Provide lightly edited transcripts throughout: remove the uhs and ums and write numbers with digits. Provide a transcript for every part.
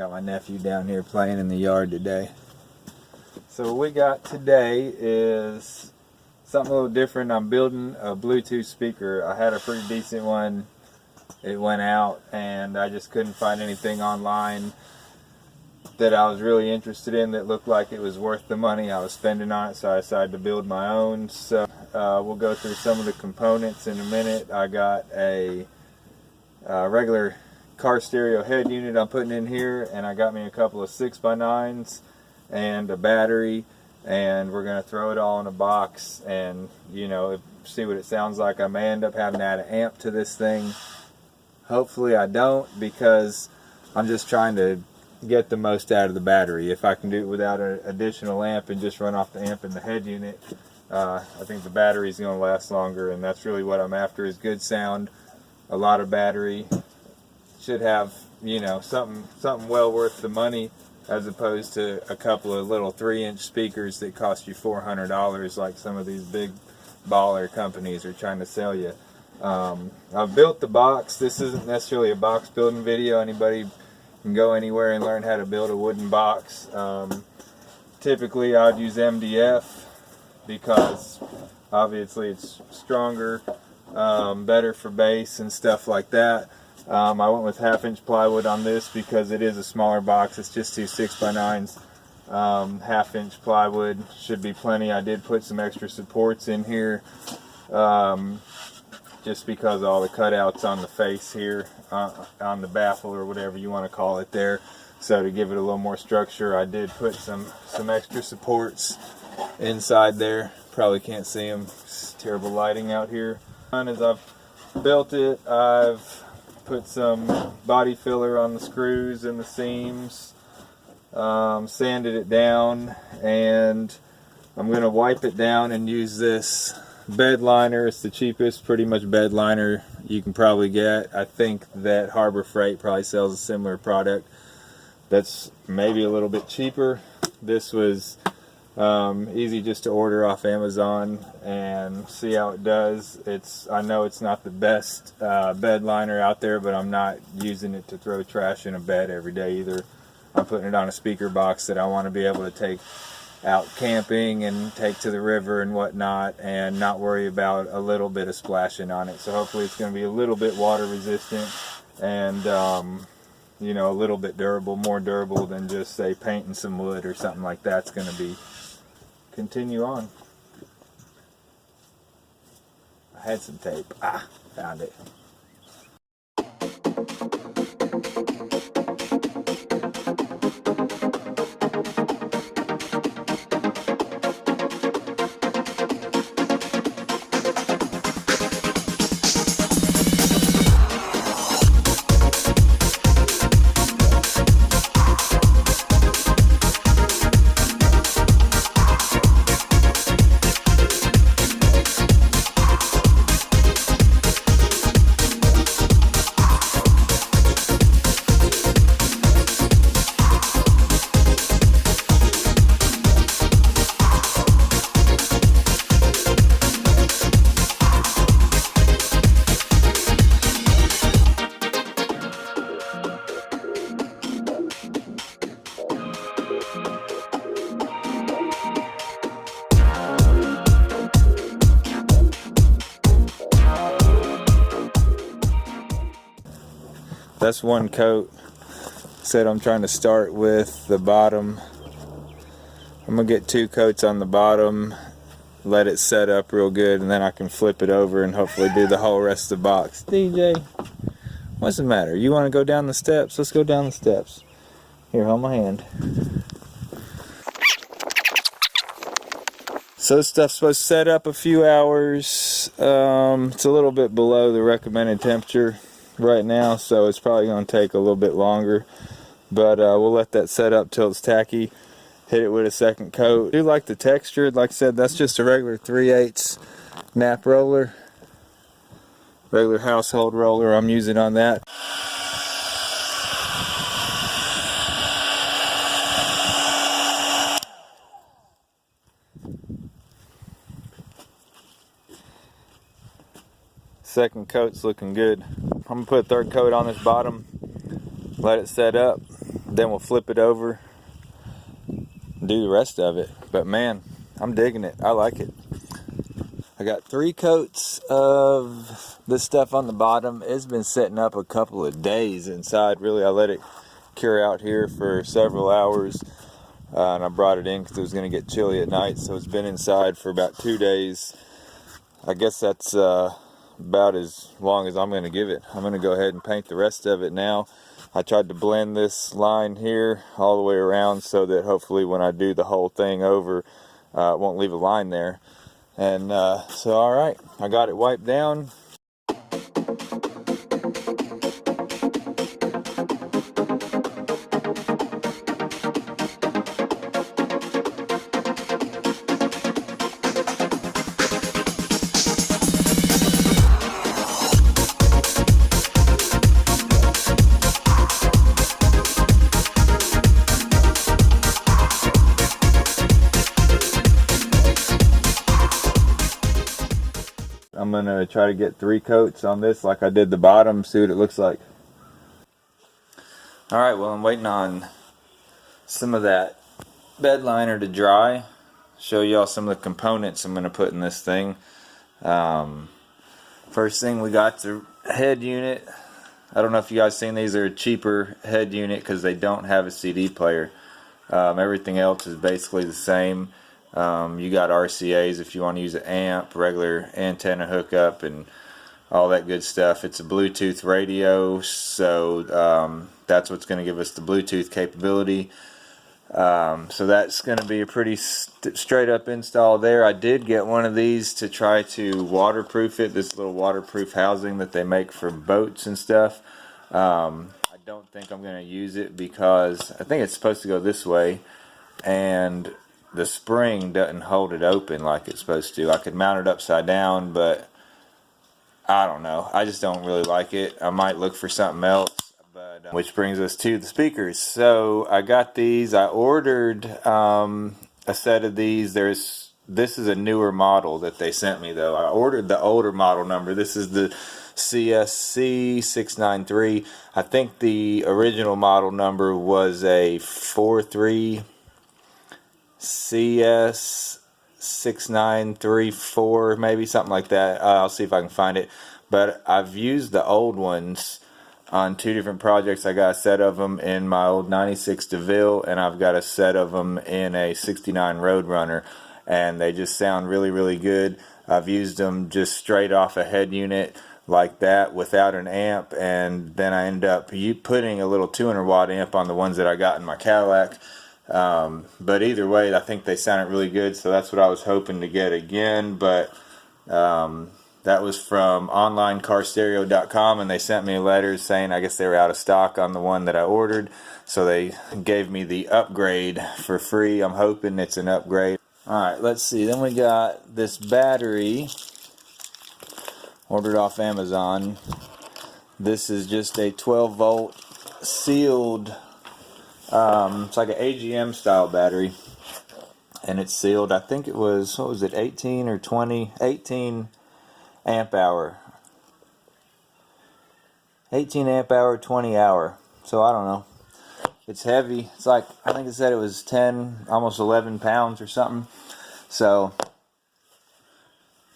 got my nephew down here playing in the yard today. So what we got today is something a little different. I'm building a Bluetooth speaker. I had a pretty decent one. It went out and I just couldn't find anything online that I was really interested in that looked like it was worth the money I was spending on it, so I decided to build my own. So we'll go through some of the components in a minute. I got a regular car stereo head unit I'm putting in here, and I got me a couple of 6x9s and a battery, and we're going to throw it all in a box and, you know, see what it sounds like. I may end up having to add an amp to this thing. Hopefully I don't, because I'm just trying to get the most out of the battery. If I can do it without an additional amp and just run off the amp in the head unit, I think the battery is going to last longer, and that's really what I'm after, is good sound, a lot of battery. Should have, you know, something well worth the money, as opposed to a couple of little 3-inch speakers that cost you $400 like some of these big baller companies are trying to sell you. I've built the box. This isn't necessarily a box building video. Anybody can go anywhere and learn how to build a wooden box. Typically I'd use MDF because obviously it's stronger, better for bass and stuff like that. I went with 1/2-inch plywood on this because it is a smaller box. It's just 2 6x9s. 1/2-inch plywood should be plenty. I did put some extra supports in here just because of all the cutouts on the face here, on the baffle or whatever you want to call it there. So to give it a little more structure, I did put some extra supports inside there. Probably can't see them. It's terrible lighting out here. As I've built it, I've put some body filler on the screws and the seams, sanded it down, and I'm going to wipe it down and use this bed liner. It's the cheapest pretty much bed liner you can probably get. I think that Harbor Freight probably sells a similar product that's maybe a little bit cheaper. This was easy just to order off Amazon and see how it does. I know it's not the best bed liner out there, but I'm not using it to throw trash in a bed every day either. I'm putting it on a speaker box that I want to be able to take out camping and take to the river and whatnot, and not worry about a little bit of splashing on it. So hopefully it's going to be a little bit water resistant and you know, a little bit durable, more durable than just say painting some wood or something like that's going to be. Continue on. I had some tape. Found it. That's one coat. Said I'm trying to start with the bottom. I'm gonna get 2 coats on the bottom, let it set up real good, and then I can flip it over and hopefully do the whole rest of the box. DJ, what's the matter? You want to go down the steps? Let's go down the steps. Here, hold my hand. So this stuff's supposed to set up a few hours. It's a little bit below the recommended temperature right now, so it's probably going to take a little bit longer, but we'll let that set up till it's tacky, hit it with a second coat. I do like the texture. Like I said, that's just a regular 3/8 nap roller, regular household roller I'm using on that. Second coat's looking good. I'm gonna put a third coat on this bottom, let it set up, then we'll flip it over and do the rest of it. But man, I'm digging it. I like it. I got 3 coats of this stuff on the bottom. It's been sitting up a couple of days inside. Really, I let it cure out here for several hours, and I brought it in because it was going to get chilly at night. So it's been inside for about 2 days. I guess that's about as long as I'm going to give it. I'm going to go ahead and paint the rest of it now. I tried to blend this line here all the way around so that hopefully when I do the whole thing over, it won't leave a line there. And so alright, I got it wiped down. I'm going to try to get 3 coats on this like I did the bottom, see what it looks like. Alright, well I'm waiting on some of that bed liner to dry. Show y'all some of the components I'm going to put in this thing. First thing we got the head unit. I don't know if you guys seen these. They're a cheaper head unit because they don't have a CD player. Everything else is basically the same. You got RCAs if you want to use an amp, regular antenna hookup, and all that good stuff. It's a Bluetooth radio, so that's what's going to give us the Bluetooth capability. So that's going to be a pretty straight up install there. I did get one of these to try to waterproof it, this little waterproof housing that they make for boats and stuff. I don't think I'm going to use it because I think it's supposed to go this way, and the spring doesn't hold it open like it's supposed to. I could mount it upside down, but I don't know. I just don't really like it. I might look for something else. But which brings us to the speakers. So I got these. I ordered a set of these. This is a newer model that they sent me though. I ordered the older model number. This is the CSC693. I think the original model number was a 43 CS6934, maybe something like that. I'll see if I can find it. But I've used the old ones on 2 different projects. I got a set of them in my old 96 DeVille, and I've got a set of them in a 69 Roadrunner, and they just sound really, really good. I've used them just straight off a head unit like that without an amp, and then I ended up putting a little 200 watt amp on the ones that I got in my Cadillac. But either way, I think they sounded really good, so that's what I was hoping to get again. But that was from onlinecarstereo.com, and they sent me a letter saying I guess they were out of stock on the one that I ordered, so they gave me the upgrade for free. I'm hoping it's an upgrade. Alright, let's see. Then we got this battery ordered off Amazon. This is just a 12 volt sealed, it's like an AGM style battery, and it's sealed. I think it was, what was it, 18 or 20, 18 amp hour, 18 amp hour, 20 hour. So I don't know, it's heavy. It's like, I think it said it was 10, almost 11 pounds or something. So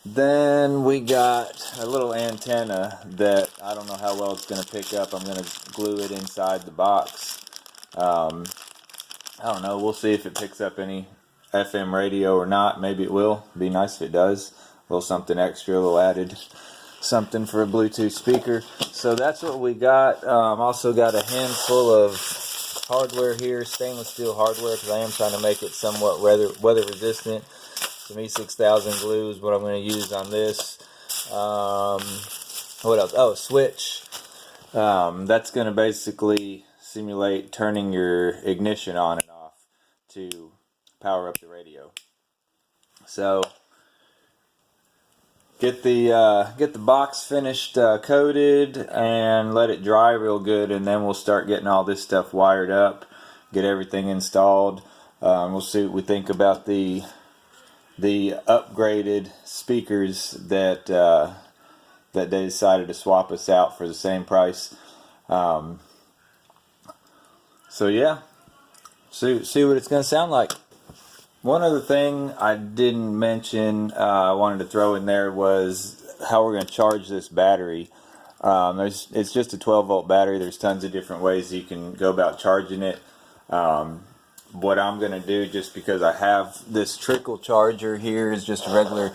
then we got a little antenna that I don't know how well it's going to pick up. I'm going to glue it inside the box. I don't know, we'll see if it picks up any FM radio or not. Maybe it will. It'd be nice if it does. A little something extra, a little added something for a Bluetooth speaker. So that's what we got. Also got a handful of hardware here, stainless steel hardware, because I am trying to make it somewhat weather resistant. Some E6000 glue is what I'm going to use on this. What else? Oh, switch. That's going to basically simulate turning your ignition on and off to power up the radio. So get the box finished coated and let it dry real good, and then we'll start getting all this stuff wired up, get everything installed. We'll see what we think about the upgraded speakers that they decided to swap us out for the same price. So yeah, see what it's going to sound like. One other thing I didn't mention, I wanted to throw in there, was how we're going to charge this battery. It's just a 12-volt battery. There's tons of different ways you can go about charging it. What I'm going to do, just because I have this trickle charger here, is just a regular,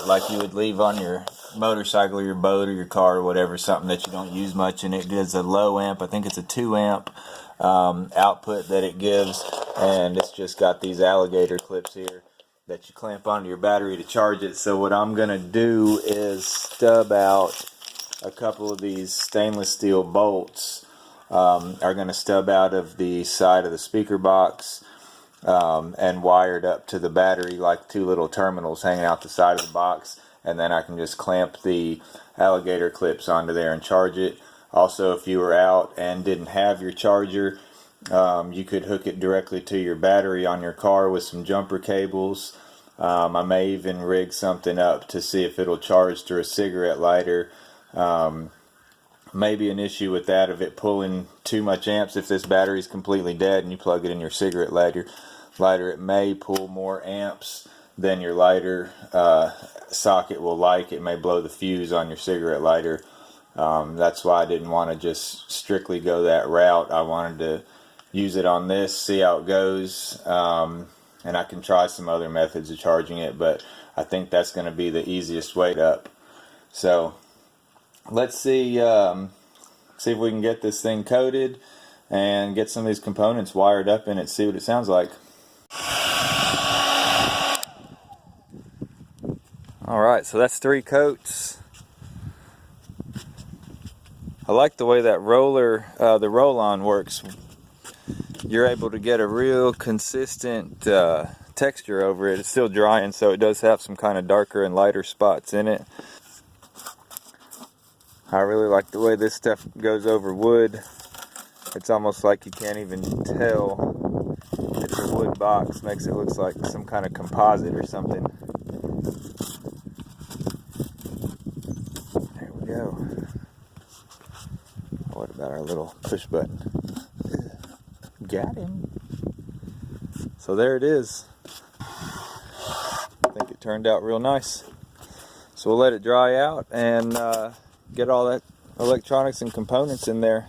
like you would leave on your motorcycle or your boat or your car or whatever, something that you don't use much, and it gives a low amp. I think it's a 2 amp output that it gives, and it's just got these alligator clips here that you clamp onto your battery to charge it. So what I'm going to do is stub out a couple of these stainless steel bolts. Are going to stub out of the side of the speaker box and wired up to the battery like 2 little terminals hanging out the side of the box, and then I can just clamp the alligator clips onto there and charge it. Also, if you were out and didn't have your charger, you could hook it directly to your battery on your car with some jumper cables. I may even rig something up to see if it'll charge through a cigarette lighter. Maybe an issue with that of it pulling too much amps. If this battery is completely dead and you plug it in your cigarette lighter, it may pull more amps than your lighter socket will like. It may blow the fuse on your cigarette lighter. That's why I didn't want to just strictly go that route. I wanted to use it on this, see how it goes, and I can try some other methods of charging it, but I think that's going to be the easiest way up. So let's see if we can get this thing coated and get some of these components wired up in it, see what it sounds like. Alright, so that's 3 coats. I like the way that roller, the roll-on works. You're able to get a real consistent texture over it. It's still drying, so it does have some kind of darker and lighter spots in it. I really like the way this stuff goes over wood. It's almost like you can't even tell it's a wood box. Makes it look like some kind of composite or something. There we go. What about our little push button? Got him. So there it is. I think it turned out real nice. So we'll let it dry out and get all that electronics and components in there.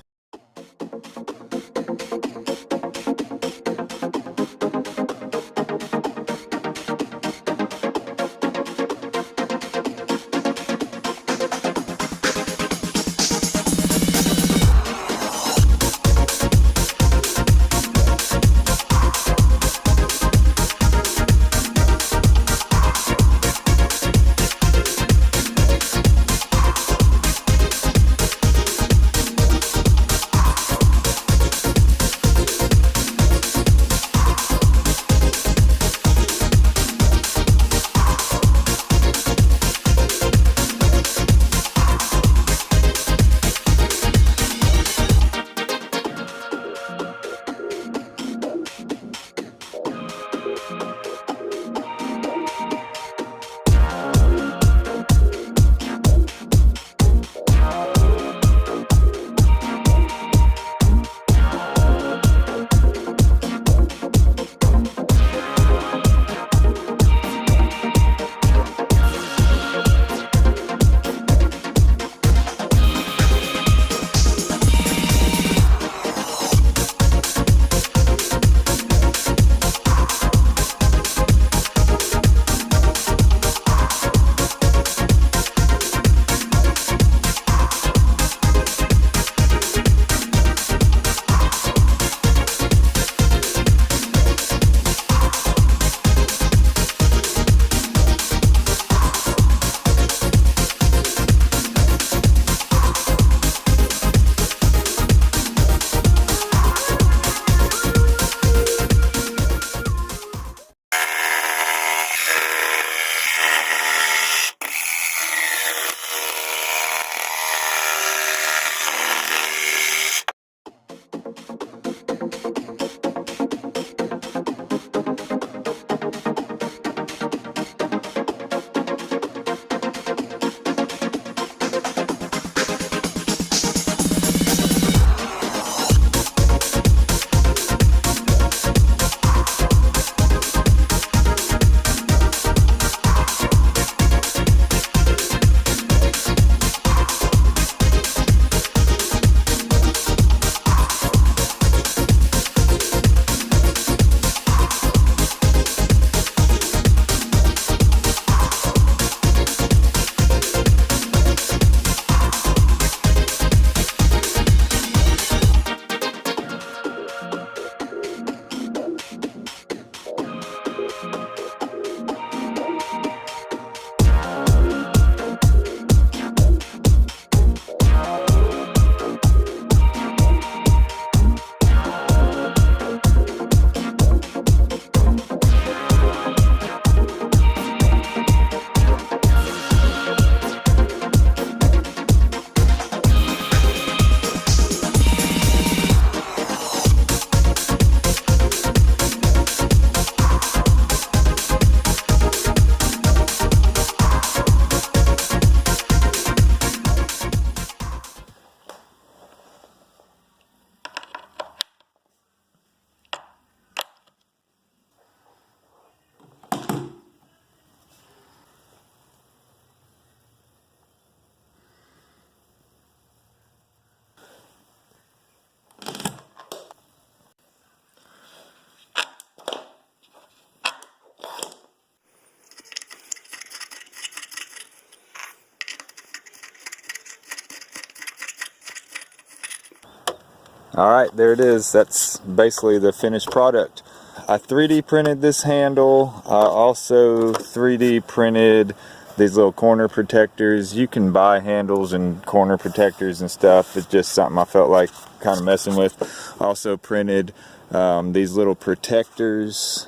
Alright, there it is. That's basically the finished product. I 3D printed this handle. I also 3D printed these little corner protectors. You can buy handles and corner protectors and stuff. It's just something I felt like kind of messing with. Also printed these little protectors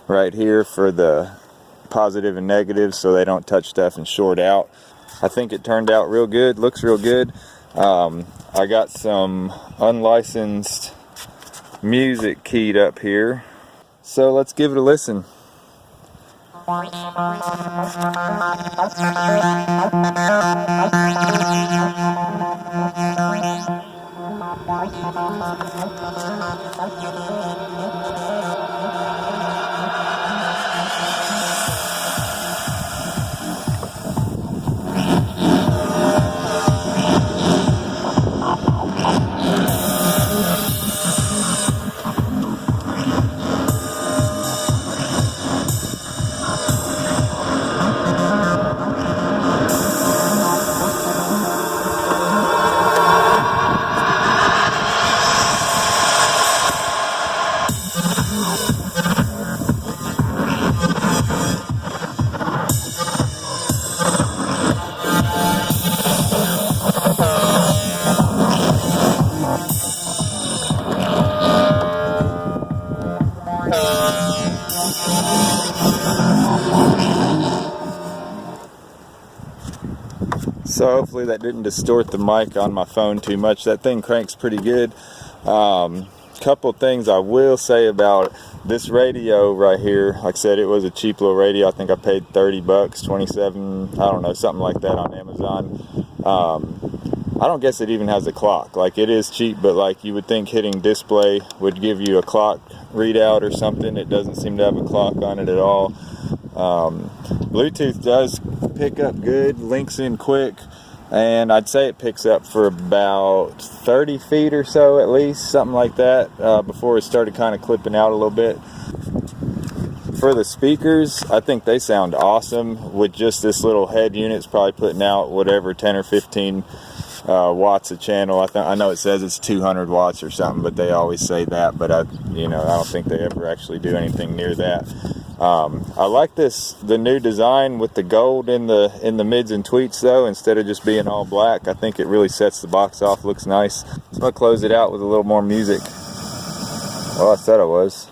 right here for the positive and negative so they don't touch stuff and short out. I think it turned out real good. Looks real good. I got some unlicensed music keyed up here. So let's give it a listen. So hopefully that didn't distort the mic on my phone too much. That thing cranks pretty good. Couple things I will say about this radio right here. Like I said, it was a cheap little radio. I think I paid 30 bucks, 27, I don't know, something like that on Amazon. I don't guess it even has a clock. Like, it is cheap, but like you would think hitting display would give you a clock readout or something. It doesn't seem to have a clock on it at all. Bluetooth does pick up good, links in quick, and I'd say it picks up for about 30 feet or so at least, something like that, before it started kind of clipping out a little bit. For the speakers, I think they sound awesome with just this little head unit. It's probably putting out whatever 10 or 15 watts a channel. I know it says it's 200 watts or something, but they always say that, but I don't think they ever actually do anything near that. I like the new design with the gold in the mids and tweets though, instead of just being all black. I think it really sets the box off, looks nice. So I'll close it out with a little more music. Well, I said I was.